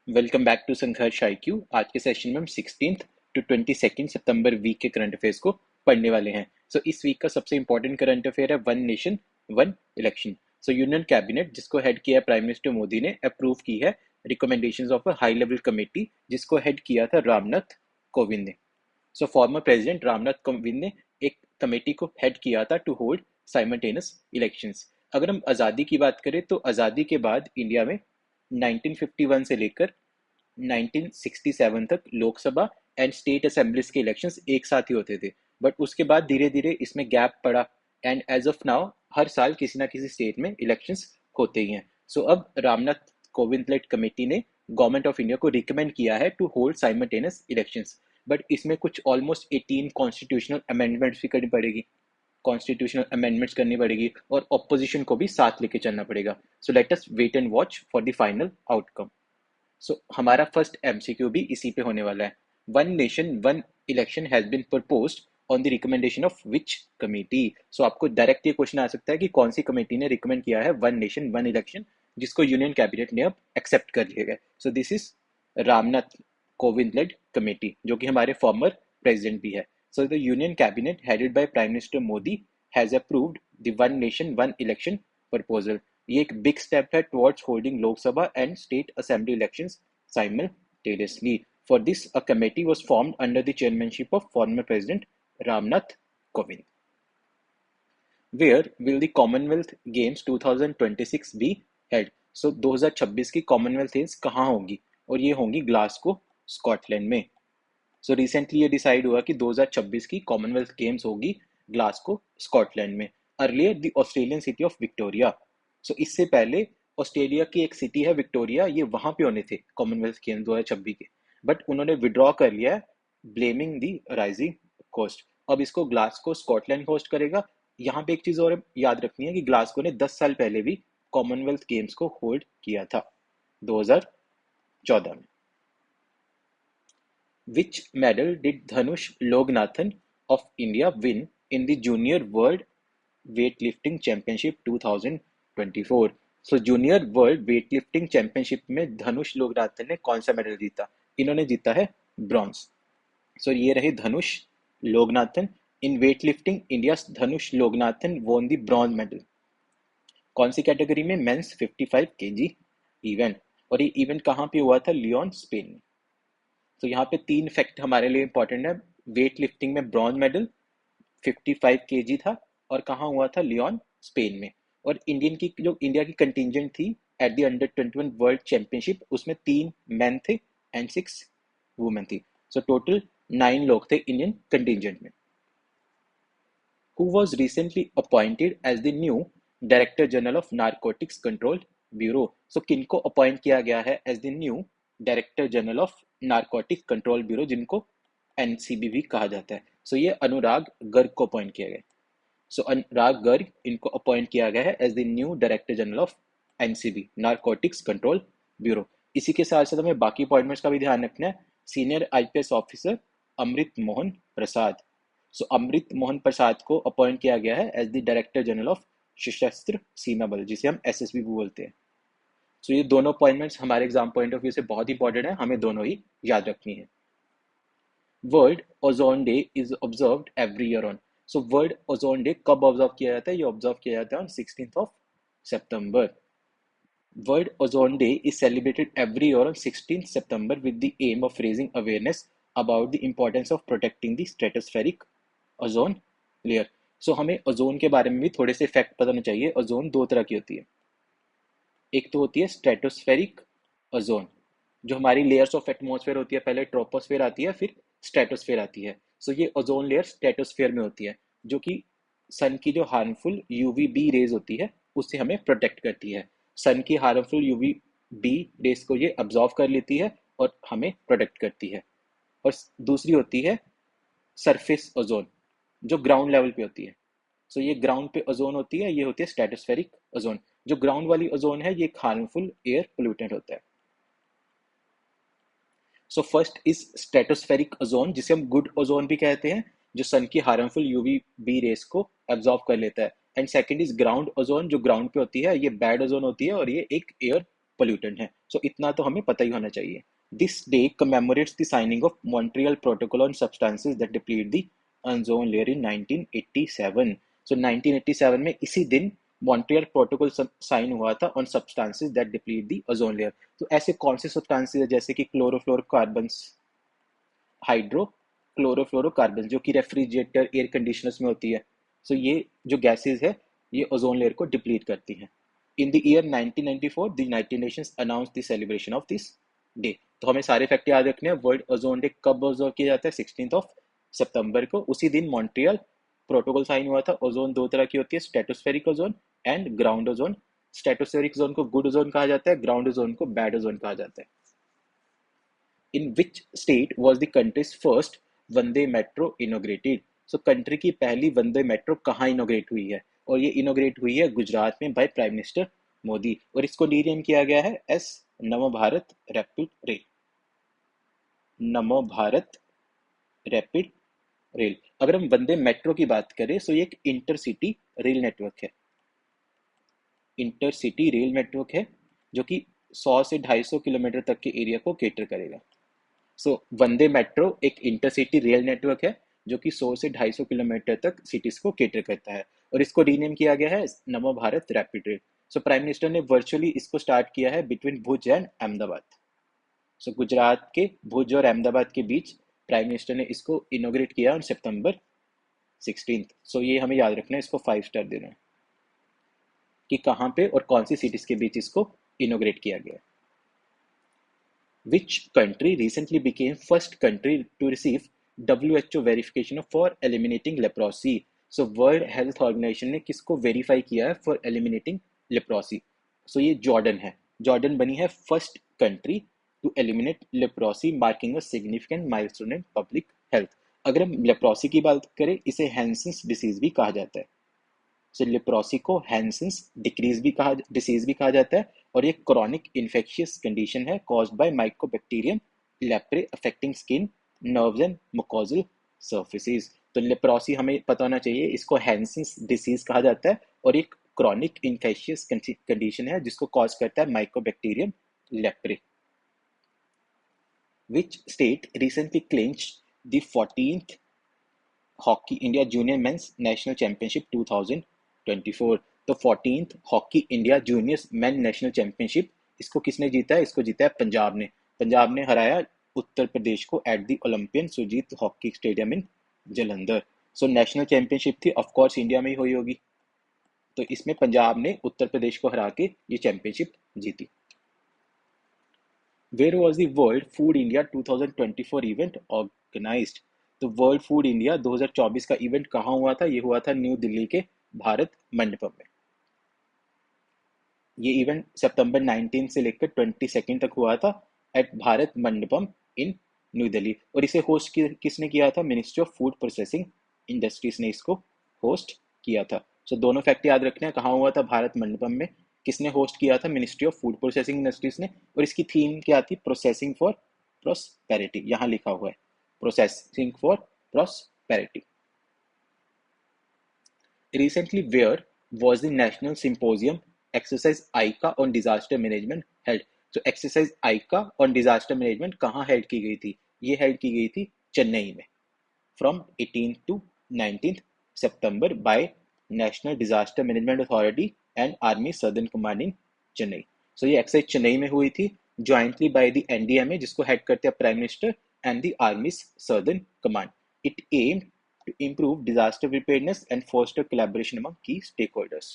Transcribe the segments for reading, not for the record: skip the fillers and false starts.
Welcome back to Sangharsh IQ। आज के session में हम 16th टू 22nd सितंबर वीक के करंट अफेयर्स को पढ़ने वाले हैं। इस वीक का सबसे इंपॉर्टेंट करंट अफेयर है one nation one election. Union cabinet जिसको हेड किया है प्राइम मिनिस्टर मोदी ने अप्रूव की है recommendations of a high level committee जिसको हेड किया था रामनाथ कोविंद ने। फॉर्मर प्रेसिडेंट रामनाथ कोविंद ने एक कमेटी को हेड किया था टू होल्ड साइमल्टेनियस इलेक्शंस। अगर हम आज़ादी की बात करें तो आज़ादी के बाद इंडिया में 1951 से लेकर 1967 तक लोकसभा एंड स्टेट असेंबलीज के इलेक्शंस एक साथ ही होते थे। बट उसके बाद धीरे धीरे इसमें गैप पड़ा एंड एज ऑफ नाउ हर साल किसी ना किसी स्टेट में इलेक्शंस होते ही हैं। अब रामनाथ कोविंद लेड कमेटी ने गवर्नमेंट ऑफ इंडिया को रिकमेंड किया है to hold simultaneous elections. But इसमें कुछ ऑलमोस्ट 18 कॉन्स्टिट्यूशनल अमेंडमेंट्स भी करनी पड़ेगी, कॉन्स्टिट्यूशनल अमेंडमेंट्स करनी पड़ेगी और ऑपोजिशन को भी साथ लेके चलना पड़ेगा। Let us wait and watch for the final outcome. हमारा फर्स्ट MCQ भी इसी पे होने वाला है। One nation one election has been proposed on the recommendation of which committee. आपको डायरेक्ट ये क्वेश्चन आ सकता है कि कौन सी कमेटी ने रिकमेंड किया है वन नेशन वन इलेक्शन, जिसको यूनियन कैबिनेट ने अब एक्सेप्ट कर लिया है। This is Ramnath Kovind led committee, जो कि हमारे फॉर्मर प्रेसिडेंट भी है। The union cabinet headed by prime minister Modi has approved the one nation one election proposal. ये एक बिग स्टेप है towards holding Lok Sabha and state assembly elections simultaneously. For this, a committee was formed under the chairmanship of former President Ramnath Kovind. Where will the Commonwealth Games 2026 be held? 2026 की Commonwealth games कहाँ होंगी? और ये होंगी Glasgow Scotland में। Recently ये decide हुआ कि 2026 की कॉमनवेल्थ गेम्स होगी ग्लासगो स्कॉटलैंड में। Earlier the Australian city of Victoria. इससे पहले ऑस्ट्रेलिया की एक सिटी है विक्टोरिया, ये वहां पे होने थे कॉमनवेल्थ गेम्स 2026 के, बट उन्होंने विड्रॉ कर लिया है ब्लेमिंग दी राइजिंग कॉस्ट। अब इसको ग्लासगो स्कॉटलैंड होस्ट करेगा। यहाँ पे एक चीज और याद रखनी है कि ग्लासगो ने 10 साल पहले भी कॉमनवेल्थ गेम्स को होल्ड किया था 2014 में। Which medal did Dhanush Loganathan of India win in the Junior World Weightlifting Championship 2024? Junior world weightlifting championship में धनुष लोकनाथन ने कौन सा मेडल जीता? इन्होंने जीता है ब्रॉन्ज। ये रहे Dhanush Lokanathan. In weightlifting India Dhanush Lokanathan won the bronze medal. कौन सी कैटेगरी में? Men's 55 kg event. और ये इवेंट कहाँ पे हुआ था? लियोन, स्पेन में। यहाँ पे 3 फैक्ट हमारे लिए इंपॉर्टेंट है। वेट लिफ्टिंग में ब्रॉन्ज मेडल 55 kg था और कहाँ हुआ था? लियोन, स्पेन में। और इंडिया की कंटिजेंट थी at the under 21 world championship, उसमें 3 मेन थे एंड 6 वुमेन थी। टोटल 9 लोग थे इंडियन कंटिजेंट में। Who was recently appointed as the new Director General of Narcotics Control Bureau? किनको अपॉइंट किया गया है as the new director general of narcotic control bureau, जिनको NCB भी कहा जाता है। ये अनुराग गर्ग को अपॉइंट किया गया है। अनुराग गर्ग इनको अपॉइंट किया गया है as the new director general of NCB, narcotics control bureau. इसी के साथ साथ हमें बाकी अपॉइंटमेंट्स का भी ध्यान रखना है। Senior IPS officer Amrit Mohan Prasad. Amrit Mohan Prasad को अपॉइंट किया गया है as the director general of Sashastra Seema बल, जिसे हम SSB भी बोलते हैं। ये दोनों अपॉइंटमेंट्स हमारे एग्जाम पॉइंट ऑफ व्यू से बहुत इंपॉर्टेंट है, हमें दोनों ही याद रखनी है। World ozone day is observed every year on. World ozone day कब ऑब्जर्व किया जाता है? ये ऑब्जर्व किया जाता है on 16th of September. World Ozone Day is celebrated every year on 16th September with the aim of raising awareness about the importance of protecting the stratospheric ozone layer. हमें ozone के बारे में भी थोड़े से फैक्ट पता होने चाहिए। ओजोन 2 तरह की होती है। एक तो होती है स्ट्रेटोस्फेरिक ओजोन, जो हमारी लेयर्स ऑफ एटमॉस्फेयर होती है। पहले ट्रोपोस्फेयर आती है, फिर स्ट्रेटोस्फेयर आती है। ये ओजोन लेयर स्ट्रेटोस्फेयर में होती है, जो कि सन की जो हार्मफुल UVB रेज होती है उससे हमें प्रोटेक्ट करती है। सन की हार्मफुल UVB रेज को ये अब्जॉर्व कर लेती है और हमें प्रोटेक्ट करती है। और दूसरी होती है सरफेस ओजोन, जो ग्राउंड लेवल पे होती है। ये ग्राउंड पे ओजोन होती है, ये होती है स्ट्रेटोस्फेरिक ओजोन। जो ग्राउंड वाली ओजोन है ये एक हार्मफुल एयर पोल्यूटेंट होता है। फर्स्ट इज स्ट्रेटोस्फेरिक ओजोन, जिसे हम गुड ओजोन भी कहते हैं, जो सन की हार्मफुल UVB रेस को एब्जॉर्ब कर लेता है। And second is ground ozone, जो ग्राउंड पे होती है, ये बैड ओजोन होती है और ये एक एयर पोल्यूटेंट है। सो इतना तो हमें पता ही होना चाहिए। This day commemorates the signing off Montreal protocol on substances that deplete the ozone layer in 1987। सो 1987 में इसी दिन मॉन्ट्रियल प्रोटोकॉल साइन हुआ था on substances that deplete the ozone layer. तो ऐसे कौन से सब्सटेंसेस है, जैसे कि क्लोरोफ्लोरोकार्बन्स, हाइड्रो क्लोरोफ्लोरोकार्बन, जो कि रेफ्रिजरेटर एयर कंडीशनर्स में होती है। सो ये जो गैसेस है ये ओजोन लेयर को डिप्लीट करती हैं। In the year 1994 the United Nations announce the celebration of this day. तो हमें सारे फैक्ट याद रखने हैं। वर्ल्ड ओजोन डे कब ऑब्जर्व किया जाता है? 16 को। उसी दिन मॉन्ट्रियल प्रोटोकॉल साइन हुआ था। ओजोन दो तरह की होती है, stratospheric ozone and ground ozone. Stratospheric ozone को गुड ओजोन कहा जाता है, ग्राउंड ओजोन को बैड ओजोन कहा जाता है। In which state was the country's first Vande metro inaugurated? So country की पहली वंदे मेट्रो कहाँ इनोग्रेट हुई है? और ये इनोग्रेट हुई है गुजरात में बाय प्राइम मिनिस्टर मोदी, और इसको रीनेम किया गया है एस नमो भारत रैपिड रेल। नमो भारत रैपिड रेल। अगर हम वंदे मेट्रो की बात करें तो ये एक इंटरसिटी रेल नेटवर्क है। इंटरसिटी रेल नेटवर्क है जो कि 100 से 250 किलोमीटर तक के एरिया को केटर करेगा। सो वंदे मेट्रो एक इंटरसिटी रेल नेटवर्क है जो कि 100 से 250 किलोमीटर तक सिटीज को केटर करता है, और इसको रीनेम किया गया है नमो Bharat rapid rail. So prime minister ने वर्चुअली इसको स्टार्ट किया है बिटवीन भुज एंड अहमदाबाद। सो गुजरात के भुज और अहमदाबाद के बीच प्राइम मिनिस्टर ने इसको इनोग्रेट किया ऑन सितंबर 16। सो ये हमें याद रखना है, इसको 5 स्टार देना है कि कहाँ पे और कौन सी सिटीज के बीच इसको इनोग्रेट किया गया। Which country recently became first country to receive WHO verification for eliminating leprosy? So World Health Organization ने किसको वेरीफाई किया है फॉर एलिमिनेटिंग लेप्रोसी? सो ये जॉर्डन है। जॉर्डन बनी है first country to eliminate leprosy, marking a significant milestone in public health. अगर हम लेप्रोसी की बात करें, इसे हैंसेंस डिसीज भी कहा जाता है। सो लेप्रोसी को हैंसेंस डिसीज भी कहा जाता है, और ये क्रॉनिक इन्फेक्शियस कंडीशन है caused by mycobacterium leprae affecting skin, nerves and mucosal surfaces. तो लेप्रोसी हमें पता होना चाहिए, इसको हैंसेंस डिसीज कहा जाता है, और एक क्रॉनिक इन्फेक्शियस कंडीशन है जिसको कॉज करता है Mycobacterium leprae. Which state recently clinched the 14th hockey India junior mains national championship 2024? तो 14th hockey India junior main national championship, इसको किसने जीता है? इसको जीता है पंजाब ने। पंजाब ने हराया उत्तर प्रदेश को at the Olympian Surjit hockey stadium in Jalandhar. So national championship थी, ऑफ कोर्स इंडिया में ही हुई होगी, तो इसमें पंजाब ने उत्तर प्रदेश को हरा के ये चैंपियनशिप जीती। Where was the World Food India 2024 event organized? तो वर्ल्ड फूड इंडिया 2024 का इवेंट कहाँ हुआ था? ये हुआ था न्यू दिल्ली के भारत मंडपम में। ये इवेंट सितंबर 19 से लेकर 22 तक हुआ था एट भारत मंडपम इन न्यू दिल्ली, और इसे होस्ट किसने किया था? Ministry of food processing industries ने इसको होस्ट किया था। सो दोनों फैक्ट याद रखने हैं, कहाँ हुआ था? भारत मंडपम में। किसने होस्ट किया था? Ministry of food processing industries ने। और इसकी थीम क्या थी? Processing for prosperity. यहाँ लिखा हुआ है processing for prosperity. Recently, where was the National Symposium Exercise ICA on Disaster Management held? तो एक्सरसाइज आइका ऑन डिजास्टर मैनेजमेंट कहाँ हेल्ड की गई थी? ये हेल्ड की गई थी चेन्नई में, from 18 to 19 September by national disaster management authority and army southern command in Chennai. So ये एक्सरसाइज चेन्नई में हुई थी ज्वाइंटली बाय द एनडीएमए, जिसको हेड करते हैं prime minister and the army southern command. It aimed to improve disaster preparedness and foster collaboration among key stakeholders.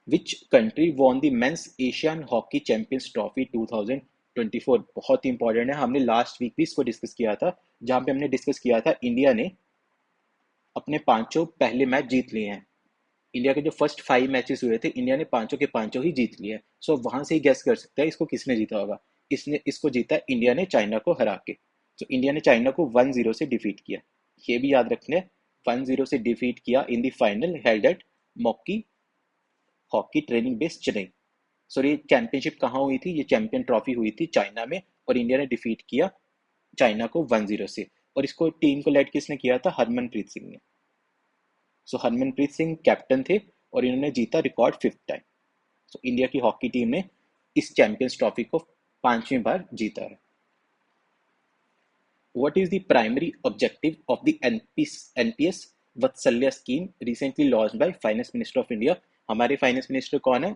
Which country won the Men's Asian Hockey Champions Trophy 2024? बहुत ही important है, हमने last week भी इसको discuss किया था, जहां पे हमने डिस्कस किया था इंडिया ने अपने पांचों पहले मैच जीत लिए हैं। इंडिया के जो फर्स्ट 5 मैचेस हुए थे, इंडिया ने पांचों के पांचों ही जीत लिए हैं। सो वहां से ही गेस कर सकते हैं इसको किसने जीता होगा। इसको जीता है इंडिया ने चाइना को हरा के। तो इंडिया ने चाइना को 1-0 से डिफीट किया, ये भी याद रखने। 1-0 से डिफीट किया in the final held at mocky hockey training base Chennai. So ये चैंपियनशिप कहाँ हुई थी? ये चैंपियन ट्रॉफी हुई थी चाइना में, और इंडिया ने डिफीट किया चाइना को 1-0 से। और इसको टीम को लेड किसने किया था? हरमनप्रीत सिंह ने। सो हरमनप्रीत सिंह कैप्टन थे, और इन्होंने जीता record 5th time. So India की हॉकी टीम ने इस चैंपियंस ट्रॉफी को 5वीं बार जीता है। What is the primary objective of the NPS Vatsalya scheme recently launched by Finance Minister of India? हमारे फाइनेंस मिनिस्टर कौन है?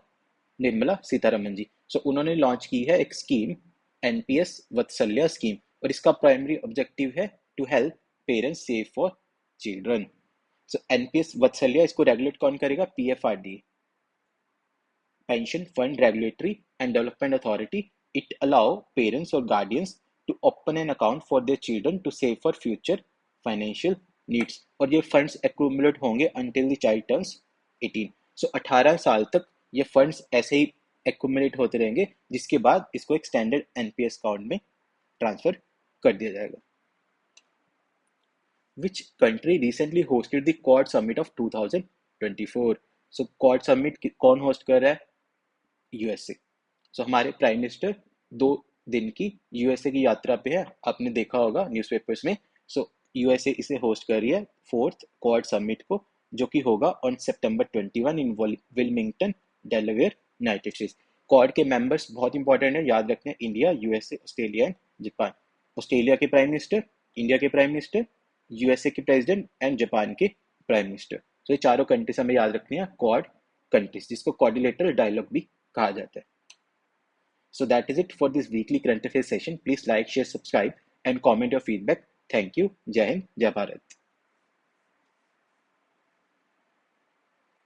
निर्मला सीतारमन जी। सो उन्होंने लॉन्च की है एक स्कीम, एनपीएस वत्सल्य स्कीम, और इसका प्राइमरी ऑब्जेक्टिव है to help parents save for children. So NPS Vatsalya, इसको रेगुलेट कौन करेगा? पीएफआरडी, Pension Fund Regulatory and Development Authority. It allows parents or guardians to open an account for their children to save for future financial needs. और ये funds accumulate होंगे until the child turns 18. So 18 साल तक ये funds ऐसे ही accumulate होते रहेंगे, जिसके बाद इसको एक स्टैंडर्ड एनपीएस अकाउंट में ट्रांसफर कर दिया जाएगा। Which country recently hosted the Quad Summit of 2024? So Quad Summit कौन होस्ट कर रहा है? यूएसए। सो हमारे प्राइम मिनिस्टर 2 दिन की यूएसए की यात्रा पे है, आपने देखा होगा न्यूज़पेपर्स में। सो यूएसए इसे होस्ट कर रही है 4th क्वाड समिट को, जो कि होगा on September 21 in Wilmington, Delaware, United states. Quad के मेंबर्स बहुत इंपॉर्टेंट है, याद रखना है, India, USA, Australia and Japan. Australia के प्राइम मिनिस्टर, इंडिया के प्राइम मिनिस्टर, यूएसए के प्रेसिडेंट एंड जापान के प्राइम मिनिस्टर। तो ये चारों कंट्रीज हमें याद रखनी है, क्वाड कंट्रीज, जिसको क्वाड्रिलेटरल डायलॉग भी कहा जाता है। So that is it for this weekly current affairs session. Please like, share, subscribe and comment your feedback. Thank you. Jai Hind, Jai Bharat.